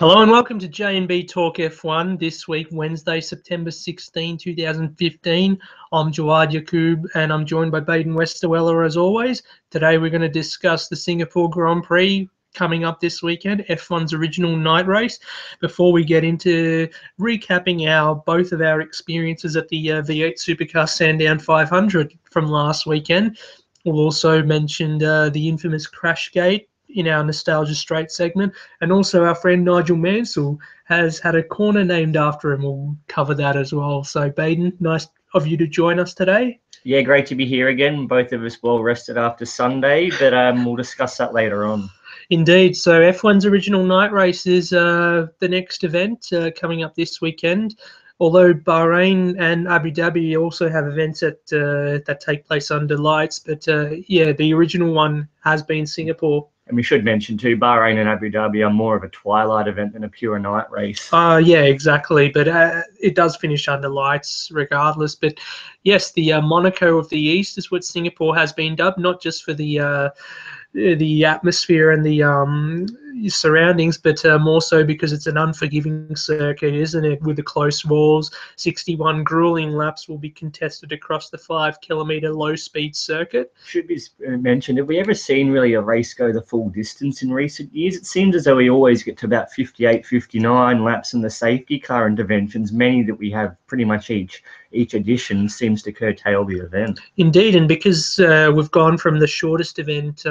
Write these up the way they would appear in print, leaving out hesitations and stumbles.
Hello and welcome to J&B Talk F1 this week, Wednesday, September 16, 2015. I'm Jawad Yaqub and I'm joined by Baden Westerweller as always. Today we're going to discuss the Singapore Grand Prix coming up this weekend, F1's original night race. Before we get into recapping both of our experiences at the V8 Supercars Sandown 500 from last weekend, we'll also mention the infamous Crashgate in our Nostalgia Straight segment, and also our friend Nigel Mansell has had a corner named after him. We'll cover that as well. So Baden, nice of you to join us today. Yeah, great to be here again. Both of us well rested after Sunday, but we'll discuss that later on. Indeed. So F1's original night race is the next event coming up this weekend. Although Bahrain and Abu Dhabi also have events that take place under lights, but yeah, the original one has been Singapore. And we should mention too, Bahrain and Abu Dhabi are more of a twilight event than a pure night race. Yeah, exactly. But it does finish under lights regardless. But yes, the Monaco of the East is what Singapore has been dubbed, not just for the atmosphere and the surroundings, but more so because it's an unforgiving circuit, isn't it? With the close walls, 61 grueling laps will be contested across the 5-kilometre low-speed circuit. Should be mentioned, have we ever seen really a race go the full distance in recent years? It seems as though we always get to about 58, 59 laps in the safety car interventions. Many that we have pretty much each edition seems to curtail the event. Indeed, and because we've gone from the shortest event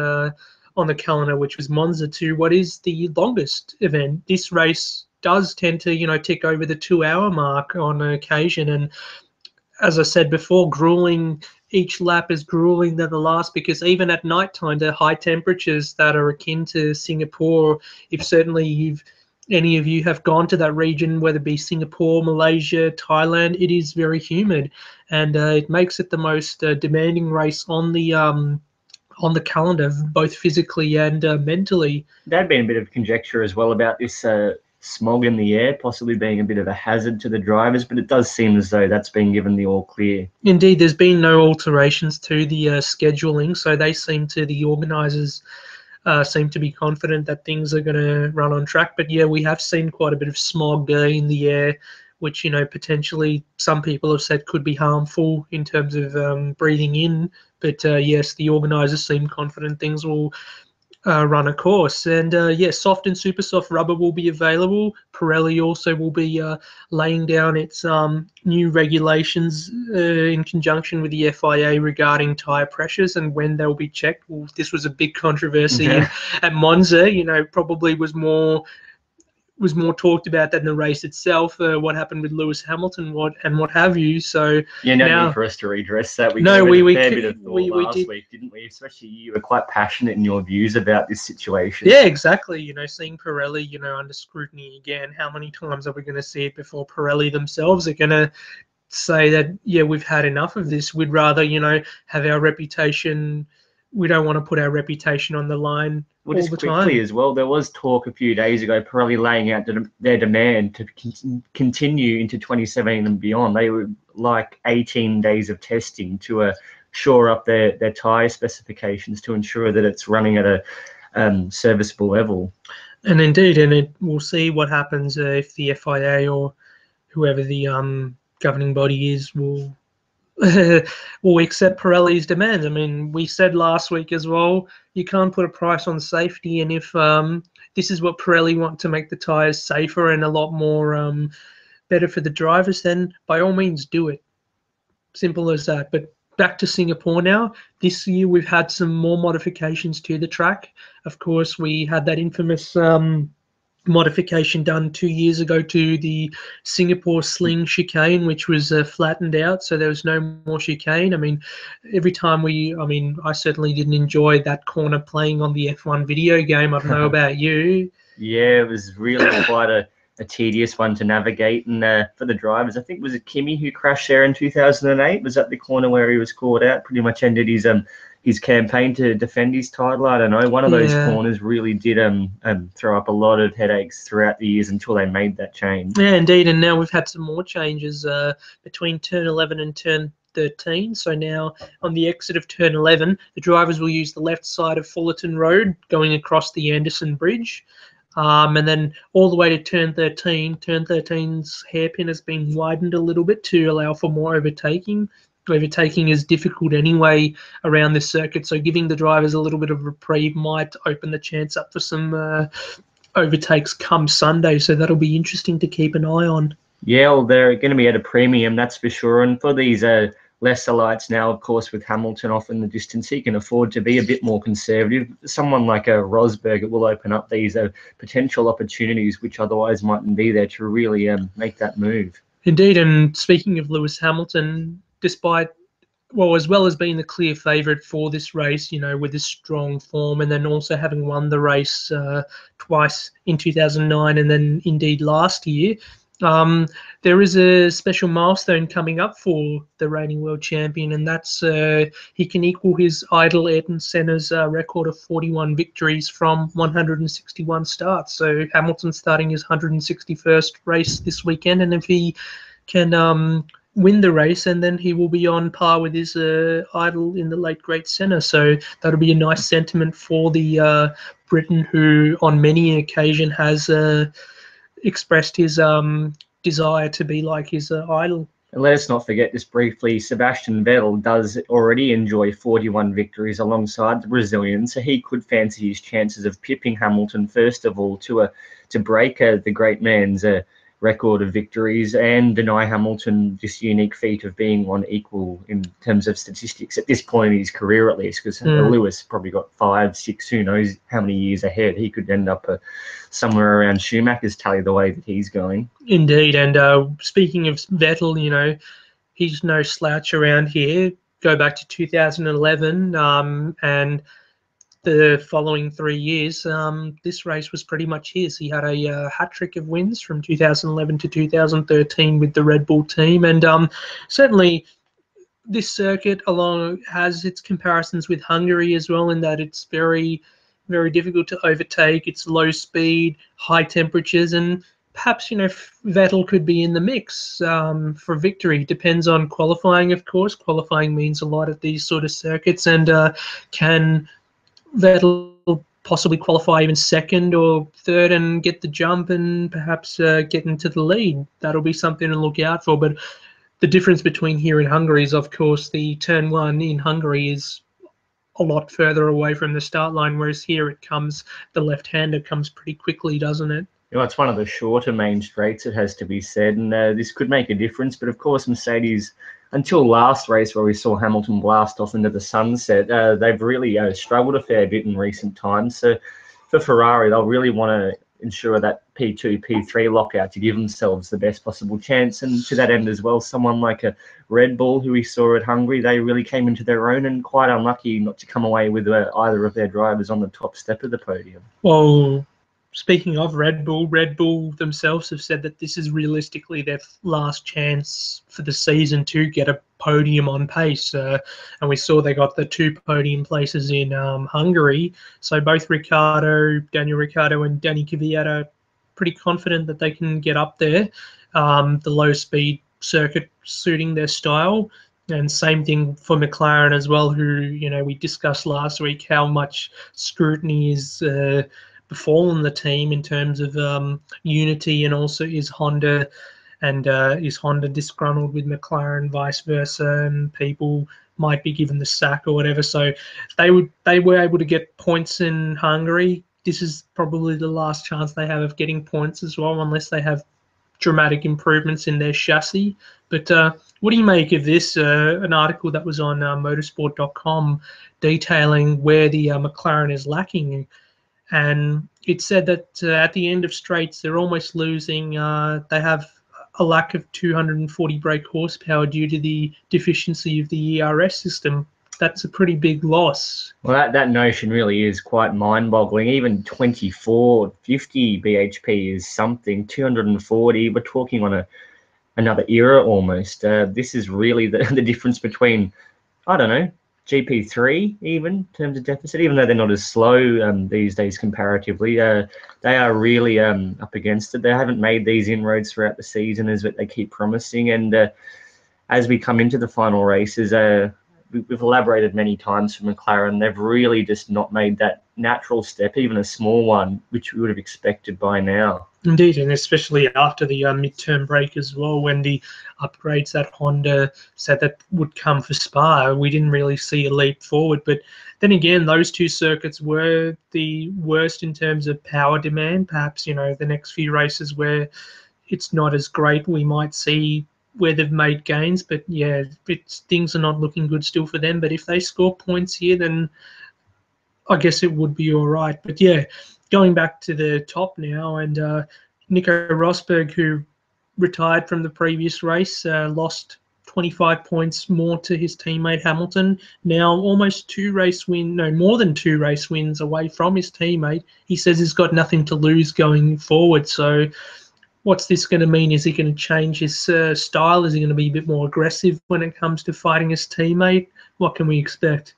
on the calendar, which was Monza, to what is the longest event, this race does tend to, tick over the 2-hour mark on occasion. And as I said before, each lap is grueling than the last, because even at night time, the high temperatures that are akin to Singapore, if certainly any of you have gone to that region, whether it be Singapore, Malaysia, Thailand, it is very humid, and it makes it the most demanding race on the calendar, both physically and mentally. There'd been a bit of conjecture as well about this smog in the air possibly being a bit of a hazard to the drivers, but it does seem as though that's been given the all clear. Indeed, there's been no alterations to the scheduling, so the organisers seem to be confident that things are going to run on track. But yeah, we have seen quite a bit of smog in the air, which potentially some people have said could be harmful in terms of breathing in. But yes, the organisers seem confident things will run a course. And yeah, soft and super soft rubber will be available. Pirelli also will be laying down its new regulations in conjunction with the FIA regarding tyre pressures and when they'll be checked. Well, this was a big controversy at Monza. Probably was more talked about than the race itself, what happened with Lewis Hamilton, what have you. So yeah, no need for us to redress that. We bit of thought last week, didn't we? Especially you were quite passionate in your views about this situation. Yeah, exactly. Seeing Pirelli, under scrutiny again. How many times are we going to see it before Pirelli themselves are going to say that, yeah, we've had enough of this. We'd rather, have our reputation. We don't want to put our reputation on the line all the time. Quickly as well, there was talk a few days ago, Pirelli laying out their demand to continue into 2017 and beyond. They would like 18 days of testing to shore up their tyre specifications to ensure that it's running at a serviceable level. And indeed, we'll see what happens if the FIA or whoever the governing body is will accept Pirelli's demands. I mean, we said last week as well, you can't put a price on safety, and if this is what Pirelli want to make the tyres safer and a lot more better for the drivers, then by all means do it. Simple as that. But back to Singapore now. This year we've had some more modifications to the track. Of course, we had that infamous modification done 2 years ago to the Singapore Sling chicane, which was flattened out, so there was no more chicane. I mean, I certainly didn't enjoy that corner playing on the F1 video game. I don't know about you. Yeah, it was really quite a tedious one to navigate, and for the drivers, I think, was it Kimi who crashed there in 2008? Was that the corner where he was caught out? Pretty much ended his campaign to defend his title. I don't know. One of those corners really did throw up a lot of headaches throughout the years until they made that change. Yeah, indeed. And now we've had some more changes between turn 11 and turn 13. So now on the exit of turn 11, the drivers will use the left side of Fullerton Road going across the Anderson Bridge. And then all the way to turn 13. Turn 13's hairpin has been widened a little bit to allow for more overtaking. Overtaking is difficult anyway around this circuit, so giving the drivers a little bit of reprieve might open the chance up for some overtakes come Sunday. So that'll be interesting to keep an eye on. Yeah, well, they're going to be at a premium, that's for sure. And for these lesser lights now, of course, with Hamilton off in the distance, he can afford to be a bit more conservative. Someone like a Rosberg, it will open up these potential opportunities which otherwise mightn't be there to really make that move. Indeed, and speaking of Lewis Hamilton, despite, well, as well as being the clear favourite for this race, with his strong form, and then also having won the race twice in 2009 and then indeed last year, there is a special milestone coming up for the reigning world champion, and that's he can equal his idol Ayrton Senna's record of 41 victories from 161 starts. So Hamilton's starting his 161st race this weekend, and if he can win the race, and then he will be on par with his idol in the late great Senna. So that'll be a nice sentiment for the Briton, who on many occasion has expressed his desire to be like his idol. And let us not forget, just briefly, Sebastian Vettel does already enjoy 41 victories alongside the Brazilian, so he could fancy his chances of pipping Hamilton first of all to break the great man's record of victories and deny Hamilton this unique feat of being on equal in terms of statistics at this point in his career, at least, because Lewis probably got 5, 6, who knows how many years ahead. He could end up somewhere around Schumacher's tally the way that he's going. Indeed, and speaking of Vettel, he's no slouch around here. Go back to 2011 and the following 3 years, this race was pretty much his. He had a hat-trick of wins from 2011 to 2013 with the Red Bull team, and certainly this circuit along has its comparisons with Hungary as well, in that it's very, very difficult to overtake. It's low speed, high temperatures, and perhaps Vettel could be in the mix for victory. Depends on qualifying, of course. Qualifying means a lot at these sort of circuits, and can Vettel possibly qualify even second or third and get the jump and perhaps get into the lead? That'll be something to look out for. But the difference between here and Hungary is, of course, the turn one in Hungary is a lot further away from the start line, whereas here the left-hander comes pretty quickly, doesn't it? It's one of the shorter main straights, it has to be said, and this could make a difference. But of course, Mercedes, until last race where we saw Hamilton blast off into the sunset, they've really struggled a fair bit in recent times. So for Ferrari, they'll really want to ensure that P2, P3 lockout to give themselves the best possible chance. And to that end as well, someone like a Red Bull, who we saw at Hungary, they really came into their own and quite unlucky not to come away with either of their drivers on the top step of the podium. Well, speaking of Red Bull themselves have said that this is realistically their last chance for the season to get a podium on pace. And we saw they got the 2 podium places in Hungary. So both Daniel Ricciardo and Danny Kvyat are pretty confident that they can get up there. The low-speed circuit suiting their style. And same thing for McLaren as well, who, we discussed last week how much scrutiny is befallen the team in terms of unity, and also is Honda disgruntled with McLaren, vice versa, and people might be given the sack or whatever. So they were able to get points in Hungary. This is probably the last chance they have of getting points as well, unless they have dramatic improvements in their chassis. But what do you make of this? An article that was on motorsport.com detailing where the McLaren is lacking. And it said that at the end of straights, they're almost losing. They have a lack of 240 brake horsepower due to the deficiency of the ERS system. That's a pretty big loss. Well, that notion really is quite mind-boggling. Even 2450 bhp is something. 240, we're talking on another era almost. This is really the difference between, I don't know, GP3 even in terms of deficit, even though they're not as slow these days comparatively. They are really up against it. They haven't made these inroads throughout the season as they keep promising. And as we come into the final races, we've elaborated many times for McLaren, they've really just not made that natural step, even a small one, which we would have expected by now. Indeed, and especially after the midterm break as well, when the upgrades that Honda said that would come for Spa, we didn't really see a leap forward. But then again, those two circuits were the worst in terms of power demand. Perhaps, the next few races where it's not as great, we might see where they've made gains. But yeah, things are not looking good still for them. But if they score points here, then I guess it would be all right. But yeah, going back to the top now, and Nico Rosberg, who retired from the previous race, lost 25 points more to his teammate Hamilton. Now almost more than two race wins away from his teammate. He says he's got nothing to lose going forward. So what's this going to mean? Is he going to change his style? Is he going to be a bit more aggressive when it comes to fighting his teammate? What can we expect?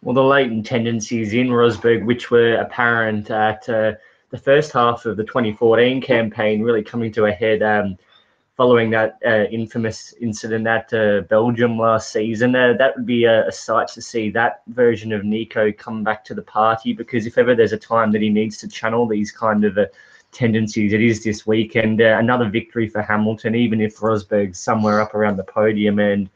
Well, the latent tendencies in Rosberg, which were apparent at the first half of the 2014 campaign, really coming to a head following that infamous incident at Belgium last season. That would be a sight to see that version of Nico come back to the party, because if ever there's a time that he needs to channel these kind of tendencies, it is this weekend. Another victory for Hamilton, even if Rosberg's somewhere up around the podium, and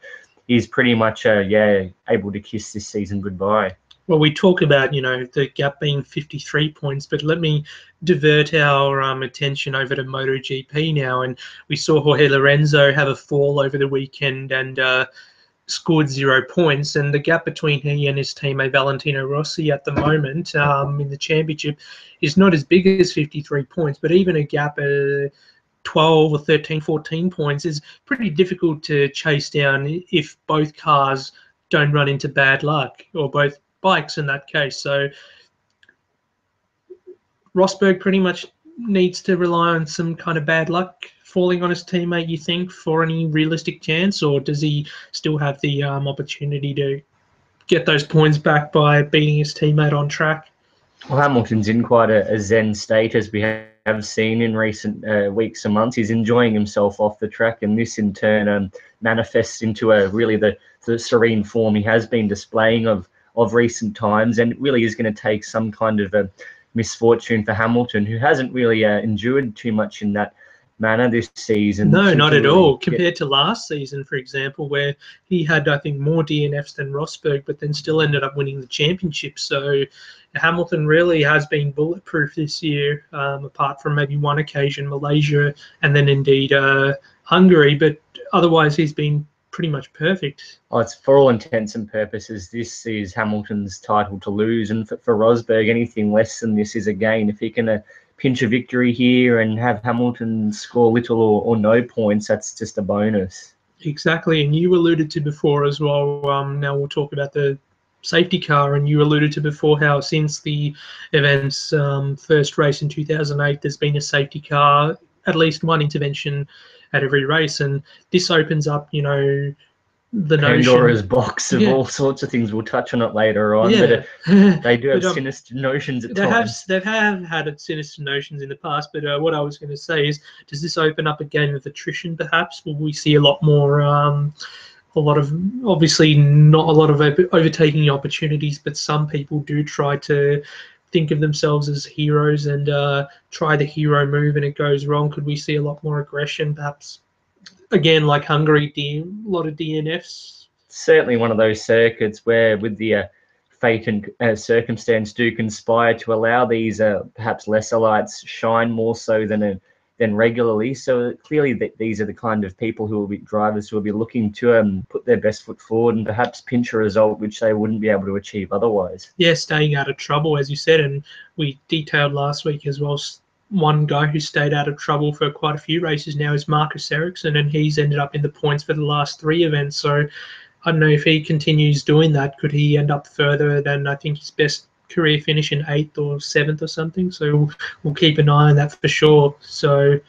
he's pretty much, able to kiss this season goodbye. Well, we talk about, the gap being 53 points, but let me divert our attention over to MotoGP now. And we saw Jorge Lorenzo have a fall over the weekend and scored 0 points. And the gap between he and his teammate Valentino Rossi at the moment in the championship is not as big as 53 points, but even a gap 12 or 13, 14 points is pretty difficult to chase down if both cars don't run into bad luck, or both bikes in that case. So Rosberg pretty much needs to rely on some kind of bad luck falling on his teammate, you think, for any realistic chance, or does he still have the opportunity to get those points back by beating his teammate on track? Well, Hamilton's in quite a zen state, as we have seen in recent weeks and months. He's enjoying himself off the track, and this in turn manifests into really the serene form he has been displaying of recent times, and it really is going to take some kind of a misfortune for Hamilton, who hasn't really endured too much in that manner this season. No, not at all. Compared to last season, for example, where he had, I think, more DNFs than Rosberg, but then still ended up winning the championship. So Hamilton really has been bulletproof this year, apart from maybe one occasion, Malaysia, and then indeed Hungary. But otherwise, he's been pretty much perfect. Oh, it's for all intents and purposes, this is Hamilton's title to lose, and for Rosberg, anything less than this is a gain. If he can pinch a victory here and have Hamilton score little or no points, that's just a bonus. Exactly, and you alluded to before as well, now we'll talk about the safety car, and you alluded to before how since the event's first race in 2008, there's been a safety car, at least one intervention at every race, and this opens up, the Pandora's notion, box of all sorts of things. We'll touch on it later on, but they do have sinister notions at times. They have had sinister notions in the past, but what I was going to say is, does this open up a game of attrition perhaps? Will we see a lot more, obviously not a lot of overtaking opportunities, but some people do try to think of themselves as heroes and try the hero move and it goes wrong? Could we see a lot more aggression perhaps? Again, like Hungary, a lot of DNFs. Certainly one of those circuits where, with the fate and circumstance, do conspire to allow these perhaps lesser lights shine more so than regularly. So clearly, these are the kind of people who will be drivers who will be looking to put their best foot forward and perhaps pinch a result which they wouldn't be able to achieve otherwise. Yeah, staying out of trouble, as you said, and we detailed last week as well. One guy who stayed out of trouble for quite a few races now is Marcus Ericsson, and he's ended up in the points for the last 3 events. So I don't know if he continues doing that, could he end up further than, I think, his best career finish in 8th or 7th or something. So we'll keep an eye on that for sure. So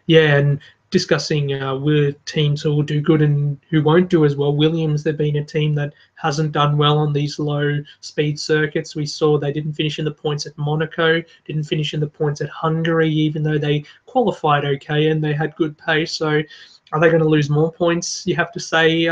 yeah, and discussing with teams who will do good and who won't do as well. Williams, they've been a team that hasn't done well on these low speed circuits. We saw they didn't finish in the points at Monaco, didn't finish in the points at Hungary, even though they qualified okay and they had good pace. So are they going to lose more points, you have to say,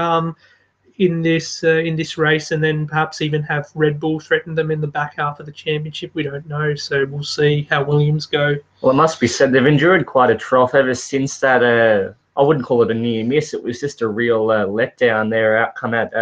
in this race, and then perhaps even have Red Bull threaten them in the back half of the championship. We don't know, so we'll see how Williams go. Well, it must be said they've endured quite a trough ever since that. I wouldn't call it a near miss. It was just a real letdown. Their outcome at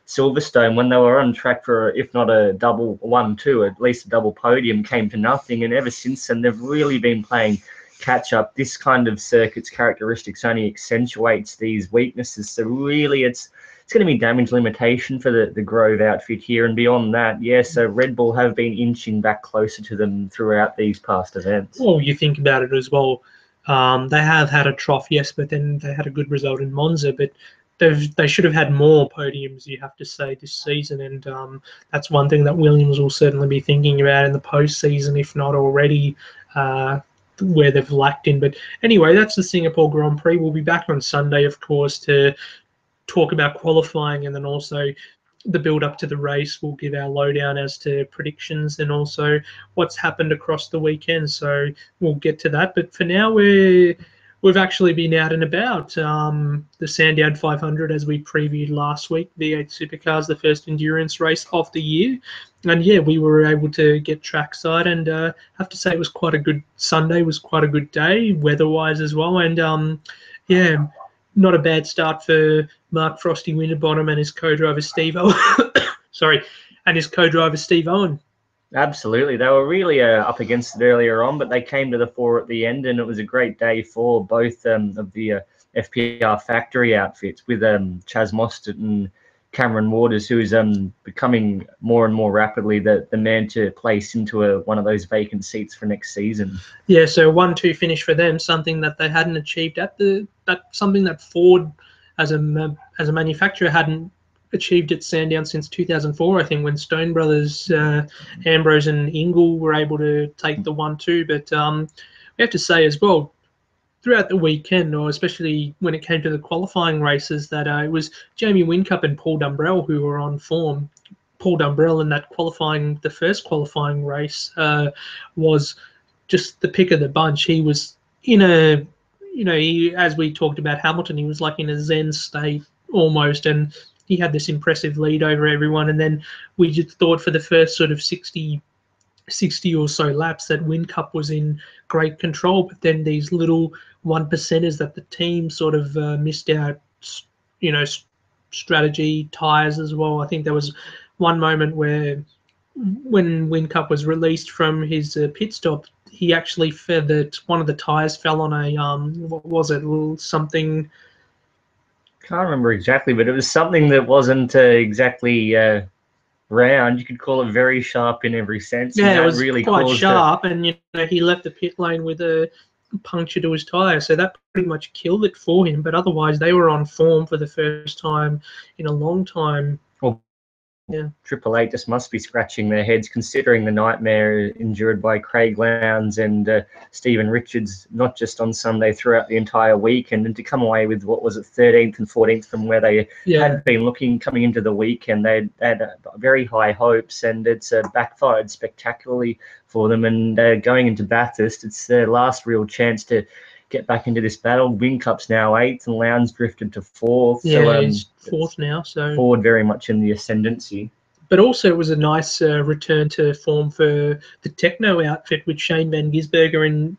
Silverstone, when they were on track for, if not a double 1-2, at least a double podium, came to nothing. And ever since then, they've really been playing catch up. This kind of circuit's characteristics only accentuates these weaknesses. So really, it's going to be damage limitation for the Grove outfit here. And beyond that, so Red Bull have been inching back closer to them throughout these past events. Well, you think about it as well. They have had a trough, yes, but then they had a good result in Monza. But they should have had more podiums, you have to say, this season. And that's one thing that Williams will certainly be thinking about in the postseason, if not already, where they've lacked in. But anyway, that's the Singapore Grand Prix. We'll be back on Sunday, of course, to talk about qualifying, and then also the build up to the race. We'll give our lowdown as to predictions and also what's happened across the weekend. So we'll get to that. But for now, we've actually been out and about. The Sandown 500, as we previewed last week, V8 Supercars, the first endurance race of the year. And we were able to get trackside, and have to say it was quite a good Sunday, was quite a good day, weather-wise as well. And not a bad start for Mark Frosty Winterbottom and his co-driver Steve Owen. And his co-driver Steve Owen. Absolutely. They were really up against it earlier on, but they came to the fore at the end, and it was a great day for both of the FPR factory outfits, with Chaz Mostert and Cameron Waters, who is becoming more and more rapidly the man to place into one of those vacant seats for next season. Yeah, so 1-2 finish for them, something that they hadn't achieved something that Ford as a manufacturer hadn't achieved at Sandown since 2004, I think, when Stone Brothers, Ambrose and Ingle were able to take the 1-2. But we have to say as well, throughout the weekend, or especially when it came to the qualifying races, that it was Jamie Whincup and Paul Dumbrell who were on form. Paul Dumbrell in the first qualifying race, was just the pick of the bunch. He was in as we talked about Hamilton, he was like in a Zen state almost, and he had this impressive lead over everyone. And then we just thought for the first sort of 60 or so laps that Whincup was in great control, but then these little 1%ers that the team sort of missed out, strategy, tyres as well. I think there was one moment where when Whincup was released from his pit stop, he actually one of the tyres fell on a, what was it, something... Can't remember exactly, but it was something that wasn't exactly... round. You could call it very sharp in every sense. Yeah, it was really quite sharp, and he left the pit lane with a puncture to his tyre, so that pretty much killed it for him. But otherwise, they were on form for the first time in a long time. Well, yeah, Triple Eight just must be scratching their heads, considering the nightmare endured by Craig Lowndes and Stephen Richards, not just on Sunday, throughout the entire weekend, and to come away with, what was it, 13th and 14th from where they had been looking coming into the weekend. They had very high hopes, and it's backfired spectacularly for them. And going into Bathurst, it's their last real chance to get back into this battle. Whincup's now 8th, and Lowndes drifted to 4th. Yeah, so, he's 4th now. So Ford very much in the ascendancy. But also it was a nice return to form for the Techno outfit with Shane Van Gisbergen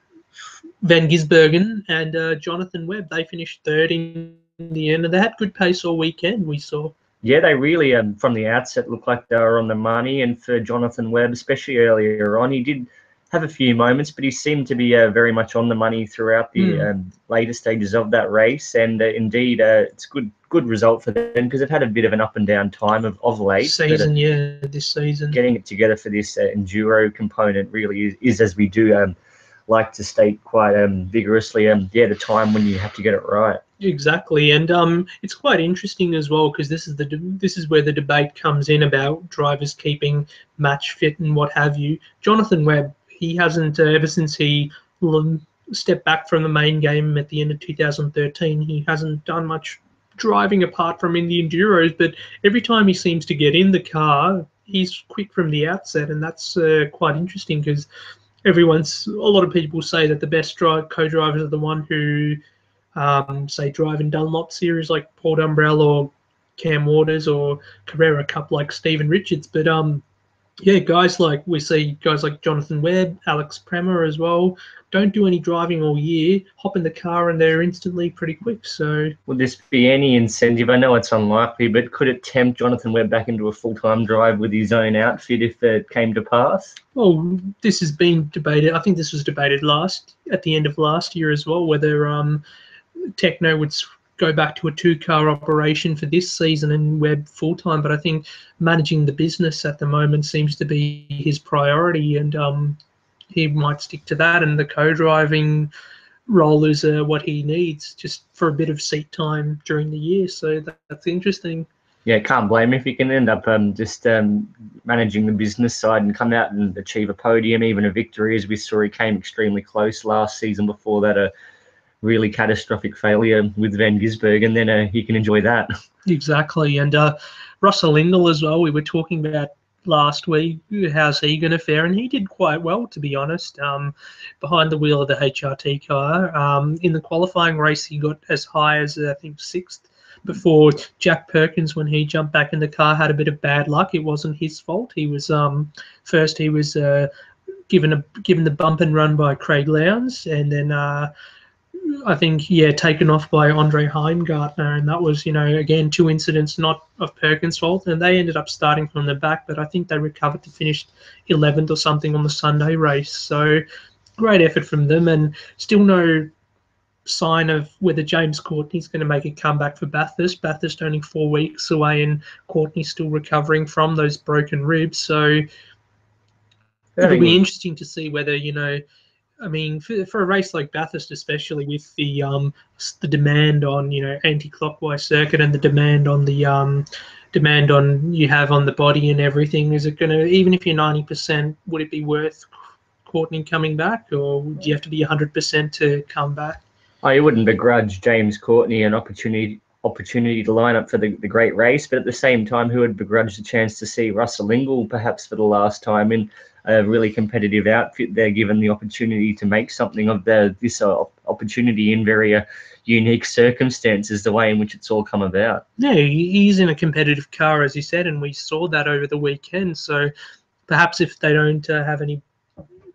and Jonathan Webb. They finished 3rd in the end, and they had good pace all weekend, we saw. Yeah, they really, from the outset, looked like they were on the money. And for Jonathan Webb, especially earlier on, he did have a few moments, but he seemed to be very much on the money throughout the later stages of that race. And indeed, it's good result for them, because they've had a bit of an up and down time of late. This season. Getting it together for this enduro component really is as we do like to state quite vigorously, the time when you have to get it right. Exactly, and it's quite interesting as well, because this is where the debate comes in about drivers keeping match fit and what have you. Jonathan Webb, he hasn't ever since he stepped back from the main game at the end of 2013. He hasn't done much driving apart from in the enduros, but every time he seems to get in the car, he's quick from the outset, and that's quite interesting, because a lot of people say that the best co-drivers are the one who say drive in Dunlop series like Paul Dumbrell or Cam Waters or Carrera Cup like Stephen Richards. But yeah, guys like we see guys like Jonathan Webb, Alex Premer as well, don't do any driving all year, hop in the car and they're instantly pretty quick. So would this be any incentive? I know it's unlikely, but could it tempt Jonathan Webb back into a full-time drive with his own outfit if it came to pass? well, this has been debated. I think this was debated at the end of last year as well, whether Techno would go back to a 2-car operation for this season and Webb full-time. But I think managing the business at the moment seems to be his priority, and he might stick to that, and the co-driving role is what he needs just for a bit of seat time during the year. So that's interesting. Yeah, can't blame him if he can end up just managing the business side and come out and achieve a podium, even a victory. As we saw, he came extremely close last season before that really catastrophic failure with Van Gisbergen, and then he can enjoy that. Exactly. And Russell Ingall as well, we were talking about last week, how's he going to fare? And he did quite well, to be honest, behind the wheel of the HRT car. In the qualifying race, he got as high as, I think, 6th before Jack Perkins, when he jumped back in the car, had a bit of bad luck. It wasn't his fault. He was first he was given the bump and run by Craig Lowndes, and then I think, taken off by Andre Heimgartner, and that was, again, 2 incidents not of Perkins' fault, and they ended up starting from the back, but I think they recovered to finish 11th or something on the Sunday race. So great effort from them, and still no sign of whether James Courtney's going to make a comeback for Bathurst. Bathurst only 4 weeks away, and Courtney's still recovering from those broken ribs. So it'll be interesting to see whether, I mean, for a race like Bathurst, especially with the demand on anti-clockwise circuit and the demand on you have on the body and everything, is it going to, even if you're 90%, would it be worth Courtney coming back, or do you have to be 100% to come back? I wouldn't begrudge James Courtney an opportunity to line up for the great race, but at the same time, who would begrudge the chance to see Russell Ingall perhaps for the last time in a really competitive outfit there, given the opportunity to make something of this opportunity in very unique circumstances, the way in which it's all come about. Yeah, he's in a competitive car, as you said, and we saw that over the weekend. So perhaps if they don't have any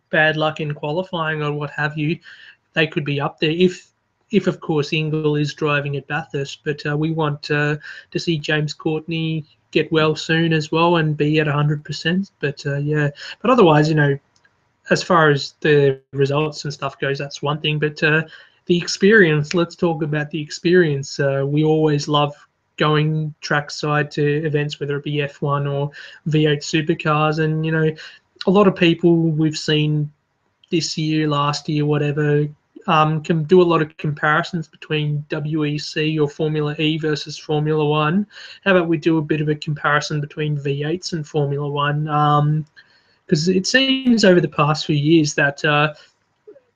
bad luck in qualifying or what have you, they could be up there if of course Ingall is driving at Bathurst. But we want to see James Courtney get well soon as well and be at 100%. But but otherwise, as far as the results and stuff goes, that's one thing. But the experience, let's talk about the experience. We always love going trackside to events, whether it be F1 or V8 Supercars, and a lot of people we've seen this year, last year, whatever, can do a lot of comparisons between WEC or Formula E versus Formula One. How about we do a bit of a comparison between V8s and Formula One? Because it seems over the past few years that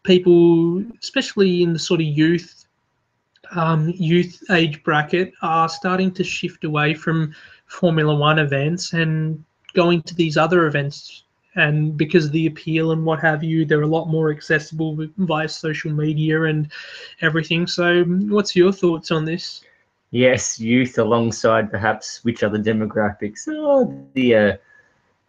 people, especially in the sort of youth age bracket, are starting to shift away from Formula One events and going to these other events. And because of the appeal and what have you, they're a lot more accessible via social media and everything. So what's your thoughts on this? Yes, youth alongside perhaps which other demographics? The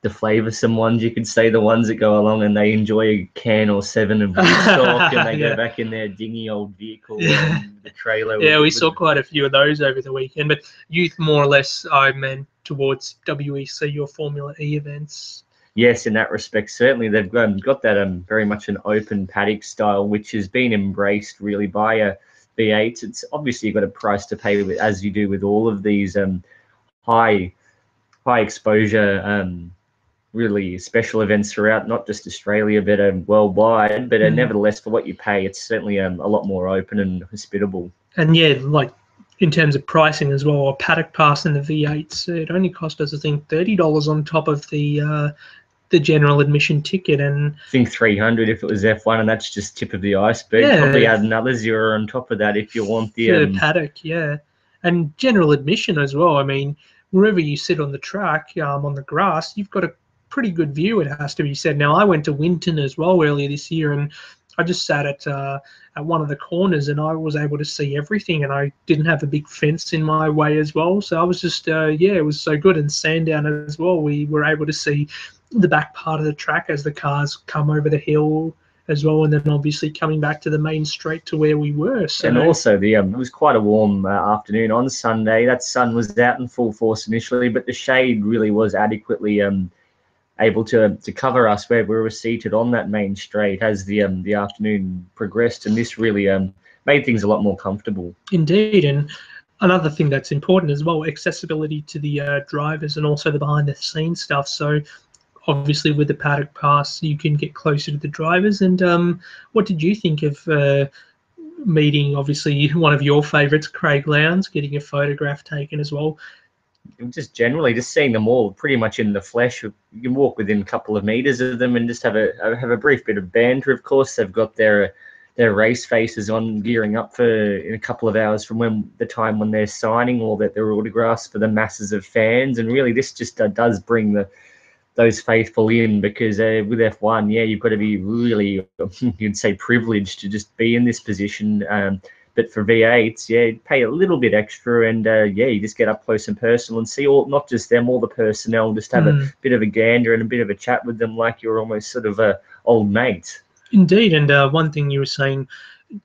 flavoursome ones, you could say, the ones that go along and they enjoy a can or 7 of Woodstock and they go back in their dingy old vehicle and the trailer. Yeah, we saw quite a few of those over the weekend. But youth, more or less, I meant towards WEC or Formula E events. Yes, in that respect, certainly they've got that very much an open paddock style, which has been embraced really by V8s. It's obviously got a price to pay, as you do with all of these high exposure, really special events throughout, not just Australia, but worldwide. But nevertheless, for what you pay, it's certainly a lot more open and hospitable. And yeah, like in terms of pricing as well, a paddock pass in the V8s, it only cost us, I think, $30 on top of the general admission ticket, and I think $300 if it was F1, and that's just tip of the iceberg. Yeah, probably add another $0 on top of that if you want the paddock, and general admission as well. I mean, wherever you sit on the track, on the grass, you've got a pretty good view, it has to be said. Now, I went to Winton as well earlier this year, and I just sat at one of the corners, and I was able to see everything, and I didn't have a big fence in my way as well. So I was just yeah, it was so good. And Sandown as well, we were able to see the back part of the track as the cars come over the hill as well, and then obviously coming back to the main straight to where we were. So, and also it was quite a warm afternoon on Sunday. That sun was out in full force initially, but the shade really was adequately able to cover us where we were seated on that main straight as the afternoon progressed, and this really made things a lot more comfortable. Indeed, and another thing that's important as well, accessibility to the drivers and also the behind the scenes stuff. So obviously with the paddock pass, you can get closer to the drivers. And what did you think of meeting, obviously, one of your favourites, Craig Lowndes, getting a photograph taken as well? Just generally, just seeing them all pretty much in the flesh. You can walk within a couple of meters of them and just have a brief bit of banter. Of course, they've got their race faces on, gearing up for in a couple of hours from the time when they're signing all their autographs for the masses of fans. And really, this just does bring those faithful in, because with F1, yeah, you've got to be really, you'd say, privileged to just be in this position. But for V8s, yeah, you pay a little bit extra, and yeah, you just get up close and personal and see not just them, all the personnel, just have a bit of a gander and a bit of a chat with them like you're almost sort of a old mate. Indeed, and one thing you were saying,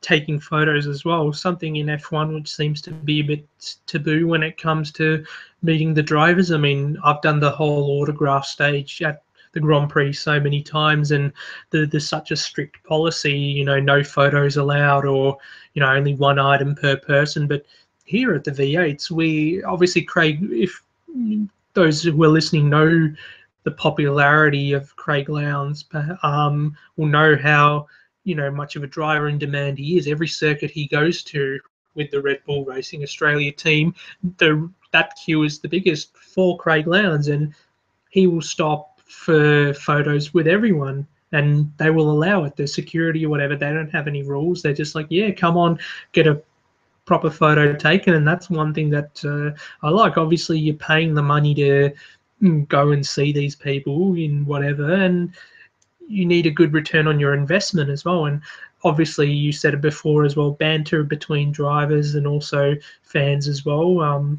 taking photos as well, something in F1 which seems to be a bit taboo when it comes to meeting the drivers. I mean, I've done the whole autograph stage at the Grand Prix so many times, and there's such a strict policy, you know, no photos allowed, or, you know, only one item per person. But here at the V8s, we obviously, Craig, if those who are listening know the popularity of Craig Lowndes, will know how, you know, much of a driver in demand he is. Every circuit he goes to with the Red Bull Racing Australia team, that queue is the biggest for Craig Lowndes, and he will stop for photos with everyone, and they will allow it. The security or whatever, they don't have any rules. They're just like, yeah, come on, get a proper photo taken. And that's one thing that I like. Obviously, you're paying the money to go and see these people in whatever, and you need a good return on your investment as well. And obviously, you said it before as well, banter between drivers and also fans as well.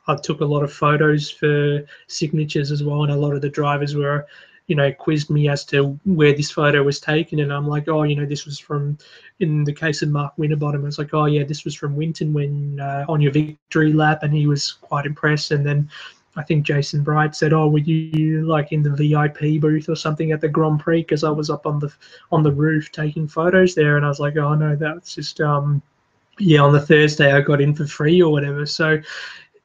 I took a lot of photos for signatures as well, and a lot of the drivers were, you know, quizzed me as to where this photo was taken, and I'm like, oh, you know, this was from, in the case of Mark Winterbottom, it's like, oh yeah, this was from Winton when on your victory lap, and he was quite impressed. And then I think Jason Bright said, oh, were you like in the VIP booth or something at the Grand Prix? Because I was up on the roof taking photos there, and I was like, oh no, that's just yeah, on the Thursday I got in for free or whatever. So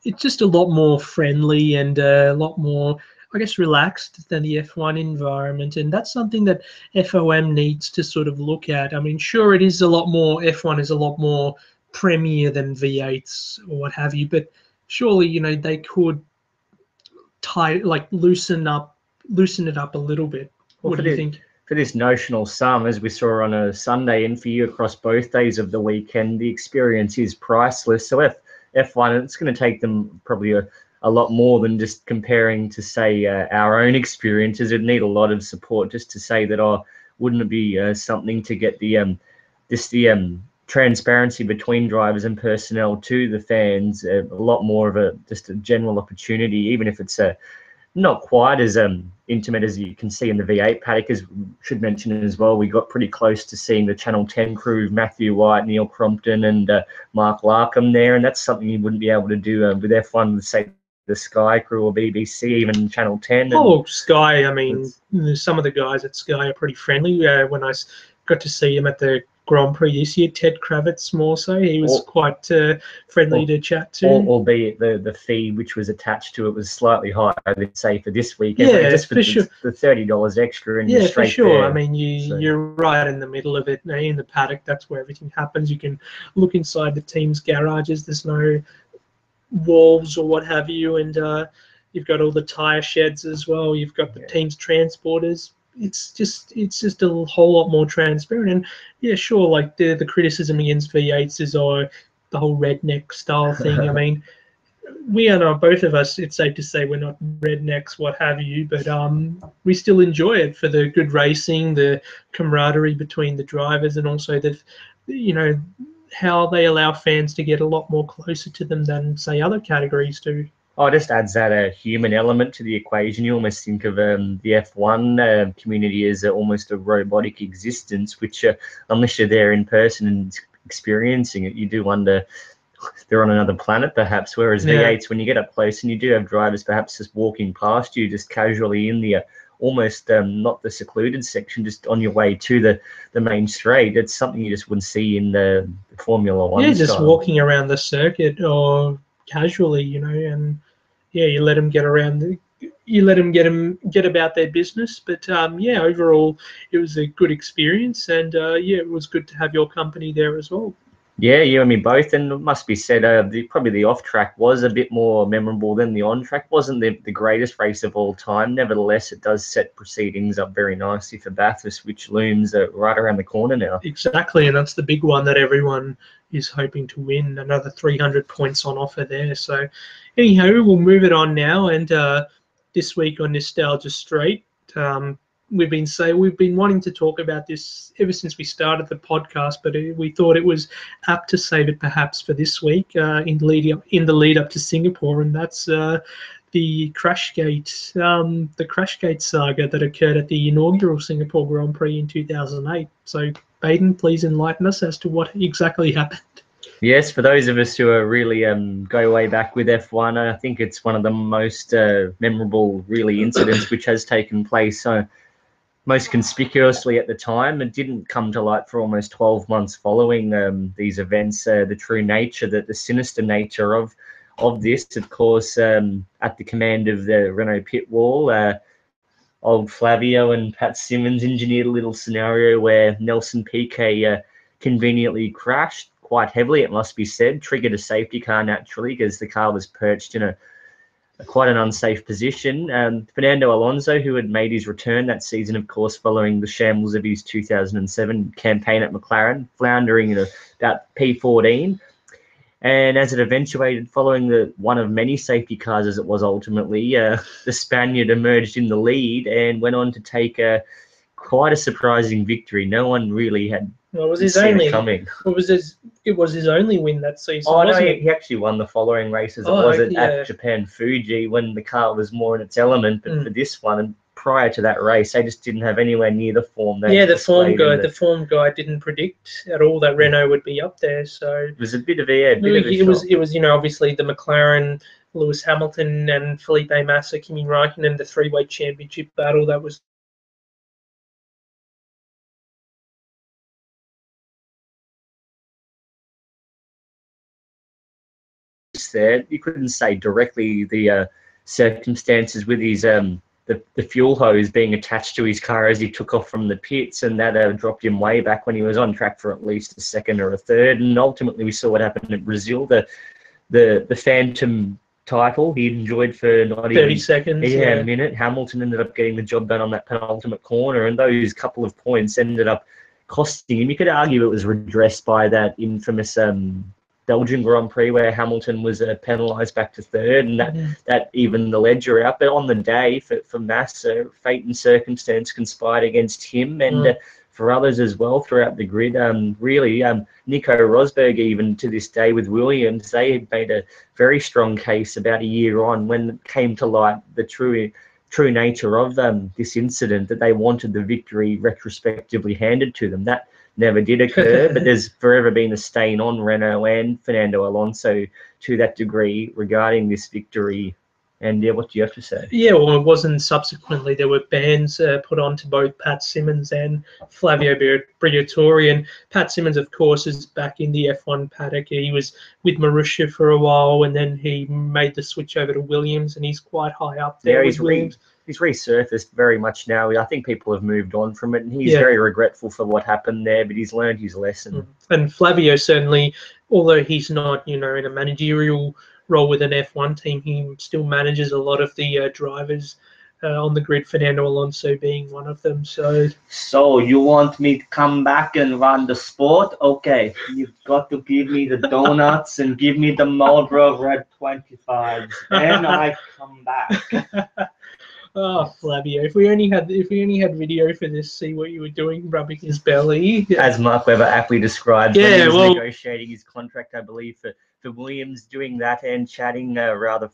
it's just a lot more friendly and a lot more, I guess, relaxed than the F1 environment. And that's something that FOM needs to sort of look at. I mean, sure, it is a lot more, F1 is a lot more premier than V8s or what have you, but surely, you know, they could loosen it up a little bit. Well, what do you think? For this notional sum, as we saw on a Sunday, and for you across both days of the weekend, the experience is priceless. So F1, it's going to take them probably a lot more than just comparing to, say, our own experiences. It'd need a lot of support just to say that, oh, wouldn't it be something to get the transparency between drivers and personnel to the fans, a lot more of just a general opportunity, even if it's not quite as intimate as you can see in the V8 paddock. As should mention as well, we got pretty close to seeing the Channel 10 crew, Matthew White, Neil Crompton, and Mark Larkham there, and that's something you wouldn't be able to do with F1 with, say, the Sky crew or BBC, even Channel 10. Oh, Sky, I mean, some of the guys at Sky are pretty friendly. When I got to see him at the Grand Prix this year, Ted Kravitz more so, he was quite friendly to chat to. Albeit the fee which was attached to it was slightly higher than, say, for this weekend. Yeah, just for sure. The $30 extra, and yeah, straight for sure. there. I mean, you're right in the middle of it, in the paddock. That's where everything happens. You can look inside the team's garages. There's no walls or what have you, and you've got all the tire sheds as well. You've got the team's transporters. It's just a whole lot more transparent. And yeah, sure, like the criticism against V8s is the whole redneck style thing. I mean, we are not, both of us, it's safe to say we're not rednecks, what have you, but we still enjoy it for the good racing, the camaraderie between the drivers, and also the, you know, how they allow fans to get a lot more closer to them than, say, other categories do. Oh, it just adds that human element to the equation. You almost think of the F1 community as almost a robotic existence, which unless you're there in person and experiencing it, you do wonder they're on another planet perhaps. Whereas V8s, when you get up close and you do have drivers perhaps just walking past you just casually in the almost not the secluded section, just on your way to the main straight, it's something you just wouldn't see in the Formula One Yeah, just style. walking around the circuit or casually, you know, and yeah, you let them get around. You let them get about their business. But yeah, overall, it was a good experience, and yeah, it was good to have your company there as well. Yeah, you and me both, and it must be said, probably the off-track was a bit more memorable than the on-track. Wasn't the greatest race of all time. Nevertheless, it does set proceedings up very nicely for Bathurst, which looms right around the corner now. Exactly, and that's the big one that everyone is hoping to win. Another 300 points on offer there. So anyhow, we'll move it on now, and this week on Nostalgia Street, we've been wanting to talk about this ever since we started the podcast, but we thought it was apt to save it perhaps for this week in the lead up to Singapore, and that's the Crashgate saga that occurred at the inaugural Singapore Grand Prix in 2008. So, Baden, please enlighten us as to what exactly happened. Yes, for those of us who are really go way back with F1, I think it's one of the most memorable, really, incidents which has taken place. So, most conspicuously at the time, it didn't come to light for almost 12 months following these events. The true nature, the sinister nature of this, of course, at the command of the Renault pit wall, old Flavio and Pat Simmons engineered a little scenario where Nelson Piquet conveniently crashed quite heavily, it must be said, triggered a safety car naturally because the car was perched in quite an unsafe position. Fernando Alonso, who had made his return that season, of course, following the shambles of his 2007 campaign at McLaren, floundering in about P14. And as it eventuated, following one of many safety cars, as it was ultimately, the Spaniard emerged in the lead and went on to take quite a surprising victory. No one really had seen it coming. It was his only win that season. Oh, no, wasn't it? he actually won the following races. At Japan Fuji when the car was more in its element. But for this one, and prior to that race, they just didn't have anywhere near the form. The form guy didn't predict at all that Renault would be up there. So it was a bit of a shock. It was obviously the McLaren, Lewis Hamilton and Felipe Massa, Kimi Raikkonen, the three-way championship battle that was. There, you couldn't say directly the circumstances with his the fuel hose being attached to his car as he took off from the pits, and that dropped him way back when he was on track for at least a second or a third. And ultimately, we saw what happened at Brazil. The Phantom title he enjoyed for not 30 even seconds. A minute. Hamilton ended up getting the job done on that penultimate corner, and those couple of points ended up costing him. You could argue it was redressed by that infamous Belgian Grand Prix where Hamilton was penalised back to third, and that evened the ledger out. But on the day, for Massa, fate and circumstance conspired against him, and for others as well throughout the grid. Nico Rosberg, even to this day with Williams, they had made a very strong case about a year on when it came to light the true nature of this incident, that they wanted the victory retrospectively handed to them. That never did occur, but there's forever been a stain on Renault and Fernando Alonso to that degree regarding this victory. And yeah, what do you have to say? Yeah, well, it wasn't subsequently. There were bans put on to both Pat Simmons and Flavio Briatore. And Pat Simmons, of course, is back in the F1 paddock. He was with Marussia for a while, and then he made the switch over to Williams, and he's quite high up there. Yeah, he's resurfaced very much now. I think people have moved on from it, and he's very regretful for what happened there, but he's learned his lesson. And Flavio certainly, although he's not, in a managerial role with an F1 team, he still manages a lot of the drivers on the grid, Fernando Alonso being one of them. So you want me to come back and run the sport? Okay, you've got to give me the donuts and give me the Marlboro Red 25s. Then I come back. Oh, Flavio! If we only had video for this, see what you were doing, rubbing his belly. As Mark Webber aptly describes, when he was negotiating his contract, I believe, for Williams, doing that and chatting rather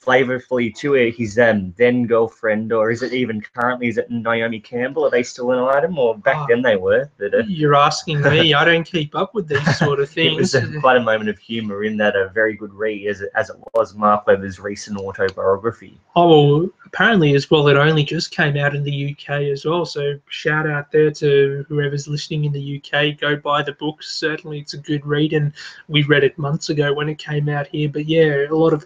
flavorfully to his then girlfriend, or is it even currently, is it Naomi Campbell? Are they still an item, or back then they were? But, you're asking me. I don't keep up with these sort of things. It was quite a moment of humour in that, a very good read, as it was Mark Webber's recent autobiography. Oh, well, apparently as well, it only just came out in the UK as well. So shout out there to whoever's listening in the UK. Go buy the book. Certainly, it's a good read, and we read it months ago when it came out here. But yeah, a lot of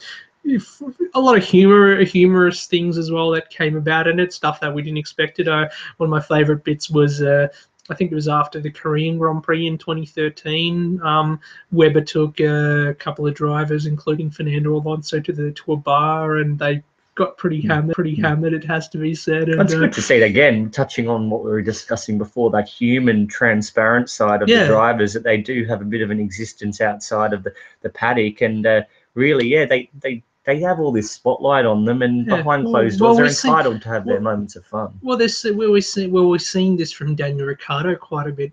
humorous things as well that came about, and it's stuff that we didn't expect it. One of my favorite bits was I think it was after the Korean Grand Prix in 2013. Webber took a couple of drivers, including Fernando Alonso, to a bar, and they got pretty hammered, it has to be said. And it's good to see it again, touching on what we were discussing before, that human, transparent side of the drivers, that they do have a bit of an existence outside of the paddock, and really, they have all this spotlight on them, and behind closed doors, they're entitled to have their moments of fun. Well, we're seeing this from Daniel Ricciardo quite a bit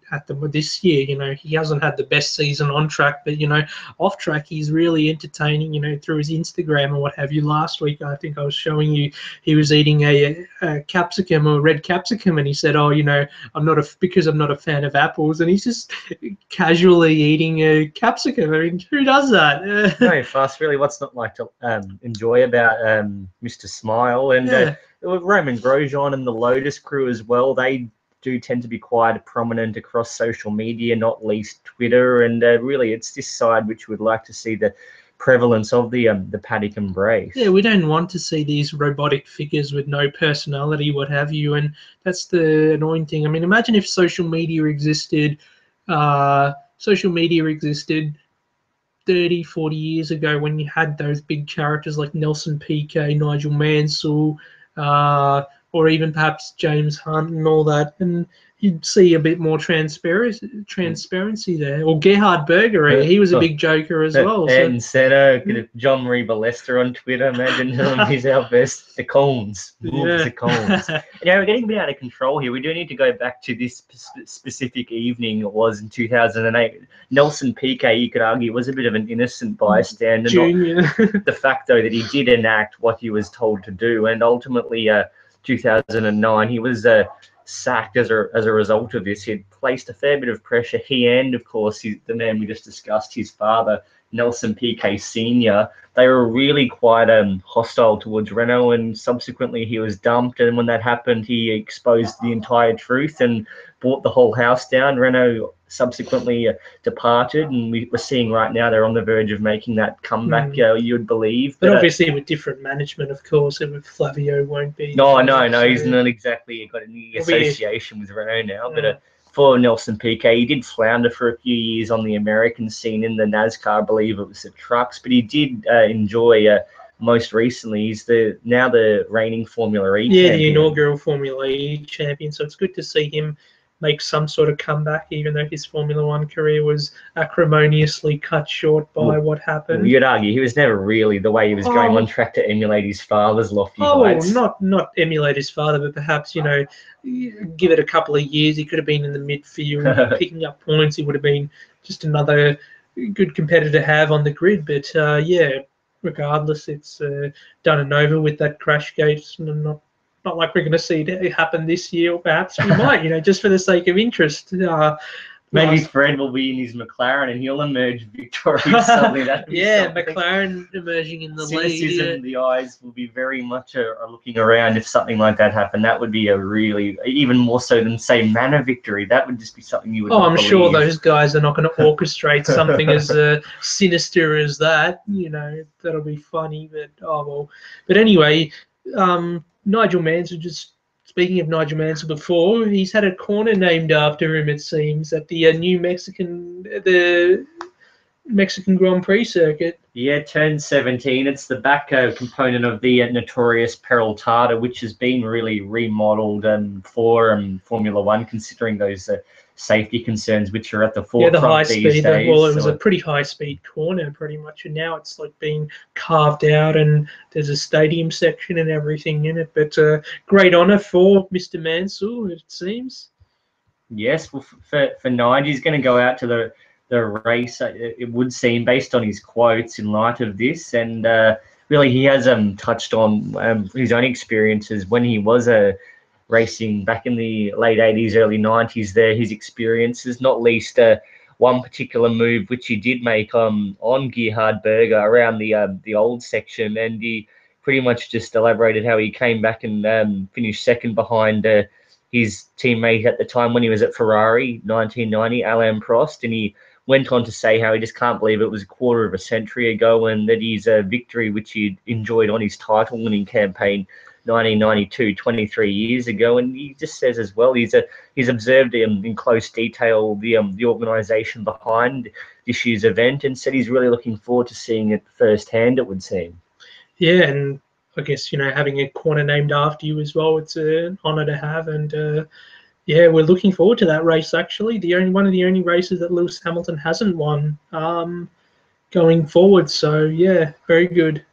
this year. You know, he hasn't had the best season on track, but, you know, off track, he's really entertaining, you know, through his Instagram and what have you. Last week, I think I was showing you, he was eating a capsicum, or red capsicum, and he said, oh, you know, because I'm not a fan of apples, and he's just casually eating a capsicum. I mean, who does that? No, Fast, really, what's not like to enjoy about Mr. Smile, and Roman Grosjean and the Lotus crew as well. They do tend to be quite prominent across social media, not least Twitter, and really it's this side which we'd like to see the prevalence of the paddock embrace. Yeah, we don't want to see these robotic figures with no personality, what have you, and that's the annoying thing. I mean, imagine if social media existed 30, 40 years ago, when you had those big characters like Nelson Piquet, Nigel Mansell, or even perhaps James Hunt and all that, and you'd see a bit more transparency there. Or Gerhard Berger, he was a big joker as well. And said, John Marie Ballester on Twitter, imagine him, he's our best. The cones, the cones. You know, we're getting a bit out of control here. We do need to go back to this specific evening. It was in 2008. Nelson Piquet, you could argue, was a bit of an innocent bystander. Junior. The fact, though, that he did enact what he was told to do, and ultimately 2009, he was sacked as a result of this. He had placed a fair bit of pressure. He and, of course, the man we just discussed, his father, Nelson Piquet Sr., they were really quite hostile towards Renault, and subsequently he was dumped. And when that happened, he exposed the entire truth and brought the whole house down. Renault subsequently departed, and we're seeing right now they're on the verge of making that comeback, you'd believe. But obviously with different management, of course, and with Flavio won't be. No, he's not exactly got any association with Renault now, but for Nelson Piquet, he did flounder for a few years on the American scene in the NASCAR, I believe it was the trucks, but he did enjoy most recently. He's now the reigning Formula E champion. The inaugural Formula E champion, so it's good to see him make some sort of comeback, even though his Formula One career was acrimoniously cut short by what happened. You'd argue he was never really the way he was going on track to emulate his father's lofty heights. Not emulate his father, but perhaps, you know, give it a couple of years. He could have been in the midfield, picking up points. He would have been just another good competitor to have on the grid. But regardless, it's done and over with that Crashgate. Not like we're going to see it happen this year, or perhaps we might, you know, just for the sake of interest. Maybe Fred will be in his McLaren and he'll emerge victorious suddenly. McLaren emerging in the lead. The eyes will be very much looking around if something like that happened. That would be a really, even more so than, say, Manor victory. That would just be something you would not believe. Sure those guys are not going to orchestrate something as sinister as that. You know, that'll be funny, but anyway, Nigel Mansell, just speaking of Nigel Mansell before, he's had a corner named after him, it seems, at the New Mexican, the Mexican Grand Prix circuit. Yeah, turned 17. It's the back component of the notorious Peraltada, which has been really remodeled for Formula One, considering those safety concerns which are at the Yeah, the high forefront these speed. days. Well, it was So a pretty high speed corner, pretty much, and now it's like being carved out, and there's a stadium section and everything in it. But great honour for Mr. Mansell, it seems. yes, well, for Nigel, he's going to go out to the race. It would seem, based on his quotes, in light of this, and really he has touched on his own experiences when he was racing back in the late 80s, early 90s. There, his experiences, not least one particular move which he did make on Gerhard Berger around the old section, and he pretty much just elaborated how he came back and finished second behind his teammate at the time when he was at Ferrari, 1990, Alain Prost, and he went on to say how he just can't believe it was a quarter of a century ago, and that his victory, which he enjoyed on his title-winning campaign 1992, 23 years ago. And he just says as well, he's observed in close detail the organisation behind this year's event, and said he's really looking forward to seeing it firsthand, it would seem. Yeah, and I guess, having a corner named after you as well, it's an honour to have. And yeah, we're looking forward to that race, actually. One of the only races that Lewis Hamilton hasn't won going forward. So, yeah, very good.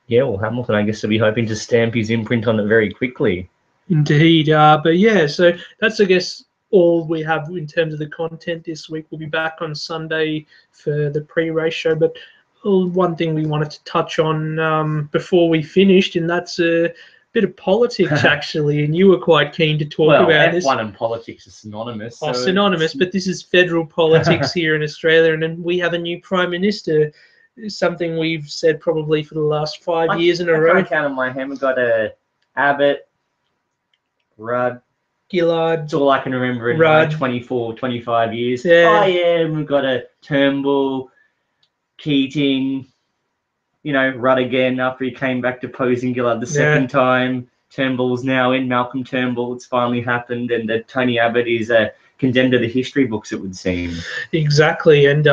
Yeah, well, Hamilton, I guess, will be hoping to stamp his imprint on it very quickly. Indeed. But yeah, so that's, I guess, all we have in terms of the content this week. We'll be back on Sunday for the pre-race show. But one thing we wanted to touch on before we finished, and that's a bit of politics, actually. And you were quite keen to talk about F1 this. F1 and politics are synonymous. Oh, synonymous, but this is federal politics here in Australia, and then we have a new Prime Minister, something we've said probably for the last 5 years in a row. I can't count on my hand. We've got Abbott, Rudd. Gillard. That's all I can remember in my 24, 25 years. Yeah. Oh, yeah, we've got Turnbull, Keating, Rudd again after he came back to posing Gillard the second time. Turnbull's now in, Malcolm Turnbull. It's finally happened, and Tony Abbott is condemned to the history books, it would seem. Exactly, and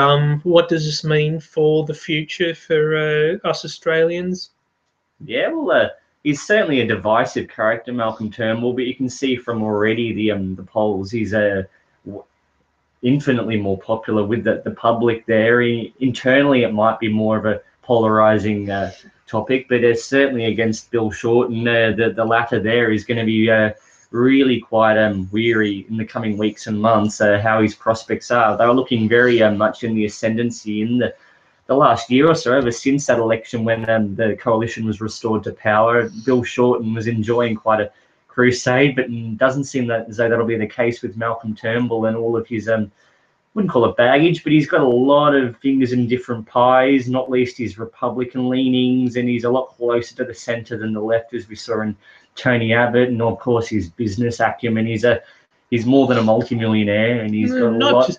what does this mean for the future for us Australians? Yeah, well, he's certainly a divisive character, Malcolm Turnbull, but you can see from already the polls, he's infinitely more popular with the public there. Internally, it might be more of a polarizing topic, but certainly against Bill Shorten, the latter there is going to be really quite weary in the coming weeks and months how his prospects are. They were looking very much in the ascendancy in the last year or so, ever since that election when the coalition was restored to power. Bill Shorten was enjoying quite a crusade, but it doesn't seem as though that'll be the case with Malcolm Turnbull and all of his wouldn't call it baggage, but he's got a lot of fingers in different pies, not least his Republican leanings, and he's a lot closer to the centre than the left, as we saw in Tony Abbott, and of course his business acumen. He's more than a multimillionaire, and he's got a lot.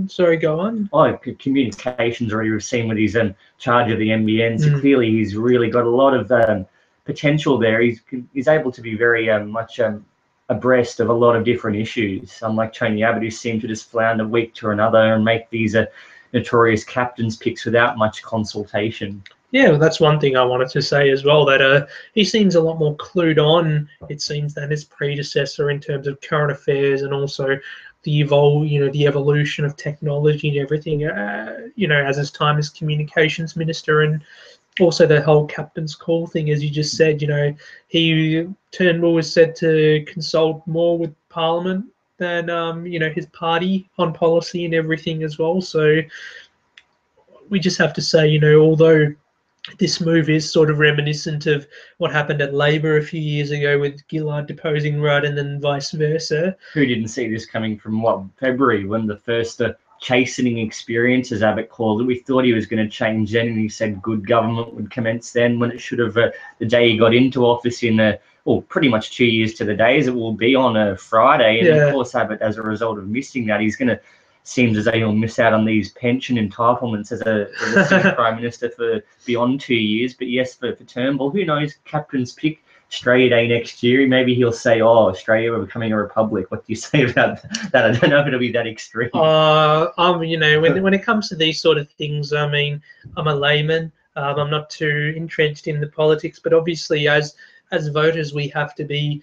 Sorry, go on. Oh, communications already we've seen with his charge of the NBN. So clearly he's really got a lot of potential there. He's able to be very much abreast of a lot of different issues, unlike Tony Abbott, who seemed to just flounder week to another and make these notorious captain's picks without much consultation. Yeah, well, that's one thing I wanted to say as well, that he seems a lot more clued on, it seems, than his predecessor in terms of current affairs and also the evolution of technology and everything, as his time as communications minister, and also the whole captain's call thing, as you just said. Turnbull was said to consult more with Parliament than his party on policy and everything as well. So we just have to say, although this move is sort of reminiscent of what happened at Labor a few years ago with Gillard deposing Rudd and then vice versa. Who didn't see this coming from February, when the first chastening experience, as Abbott called it? We thought he was going to change then, and he said good government would commence then, when it should have the day he got into office in pretty much 2 years to the day, as it will be on a Friday. And of course Abbott, as a result of missing that, he's going to seems as though he'll miss out on these pension entitlements as a Prime Minister for beyond 2 years. But yes, for Turnbull, who knows, captain's pick, Australia Day next year, maybe he'll say, "Oh, Australia, we're becoming a republic." What do you say about that? I don't know if it'll be that extreme. You know, when it comes to these sort of things, I mean, I'm a layman. I'm not too entrenched in the politics, but obviously, as voters, we have to be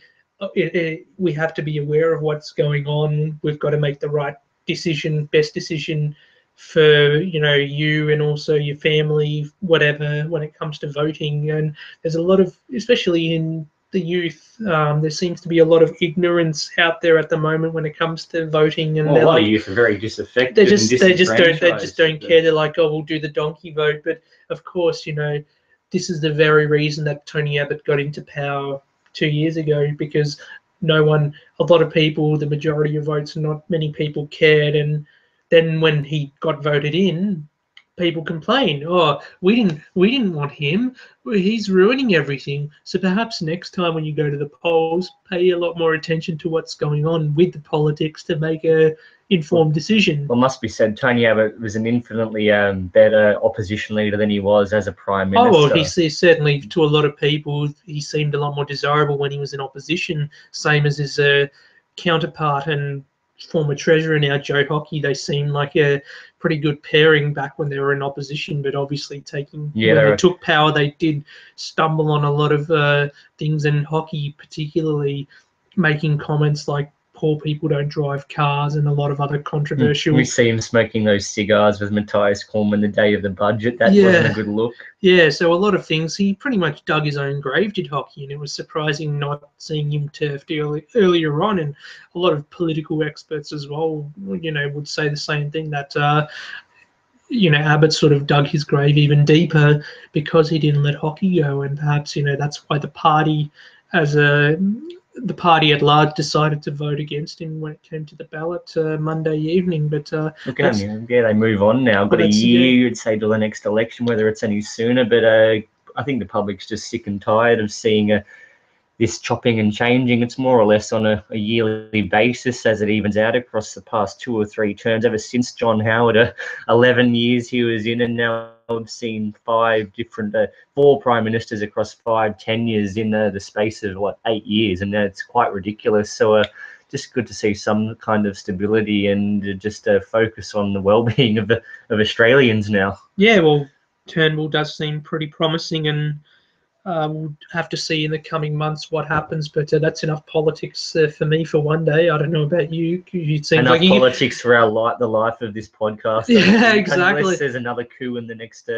aware of what's going on. We've got to make the right decision, best decision for you and also your family, whatever, when it comes to voting. And there's a lot of, especially in the youth, there seems to be a lot of ignorance out there at the moment when it comes to voting, and a lot of youth are very disaffected. They just don't care. They're like, oh, we'll do the donkey vote. But of course, this is the very reason that Tony Abbott got into power 2 years ago, because a lot of people, the majority of votes, not many people cared. And then when he got voted in, people complained, oh, we didn't want him, he's ruining everything. So perhaps next time when you go to the polls, pay a lot more attention to what's going on with the politics to make a informed decision. Well, must be said, Tony Abbott was an infinitely better opposition leader than he was as a prime minister. Oh, well, he's certainly, to a lot of people, he seemed a lot more desirable when he was in opposition, same as his counterpart and former treasurer now, Joe Hockey. They seemed like a pretty good pairing back when they were in opposition, but obviously when they took power, they did stumble on a lot of things, and Hockey particularly making comments like poor people don't drive cars and a lot of other controversial... We see him smoking those cigars with Matthias Cormann the day of the budget. That wasn't a good look. Yeah, so a lot of things. He pretty much dug his own grave, did Hockey, and it was surprising not seeing him turfed earlier on. And a lot of political experts as well, would say the same thing, that Abbott sort of dug his grave even deeper because he didn't let Hockey go, and perhaps that's why the party at large decided to vote against him when it came to the ballot Monday evening. But look at them, they move on now. Got a year, you'd say, till the next election, whether it's any sooner. But I think the public's just sick and tired of seeing this chopping and changing. It's more or less on a yearly basis as it evens out across the past 2 or 3 terms. Ever since John Howard, 11 years he was in, and now I've seen 4 prime ministers across 5 tenures in the space of 8 years, and that's quite ridiculous. So just good to see some kind of stability and just focus on the well-being of Australians now. Yeah, well, Turnbull does seem pretty promising, and we'll have to see in the coming months what happens, but that's enough politics for me for one day. I don't know about you. Enough politics for the life of this podcast. Yeah, exactly. Unless there's another coup in the next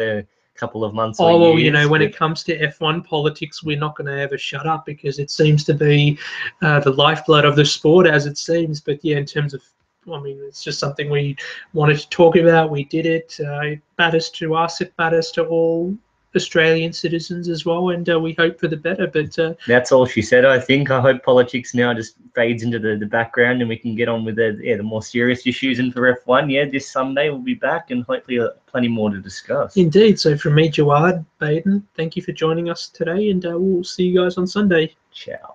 couple of months. Oh, well, when it comes to F1 politics, we're not going to ever shut up, because it seems to be the lifeblood of the sport, as it seems. But yeah, in terms of, it's just something we wanted to talk about. We did it. It matters to us. It matters to all Australian citizens as well, and we hope for the better. But that's all she said, I think. I hope politics now just fades into the background and we can get on with the more serious issues. And for F1, this Sunday we'll be back, and hopefully plenty more to discuss. Indeed. So from me, Jawad Baden, thank you for joining us today, and we'll see you guys on Sunday. Ciao.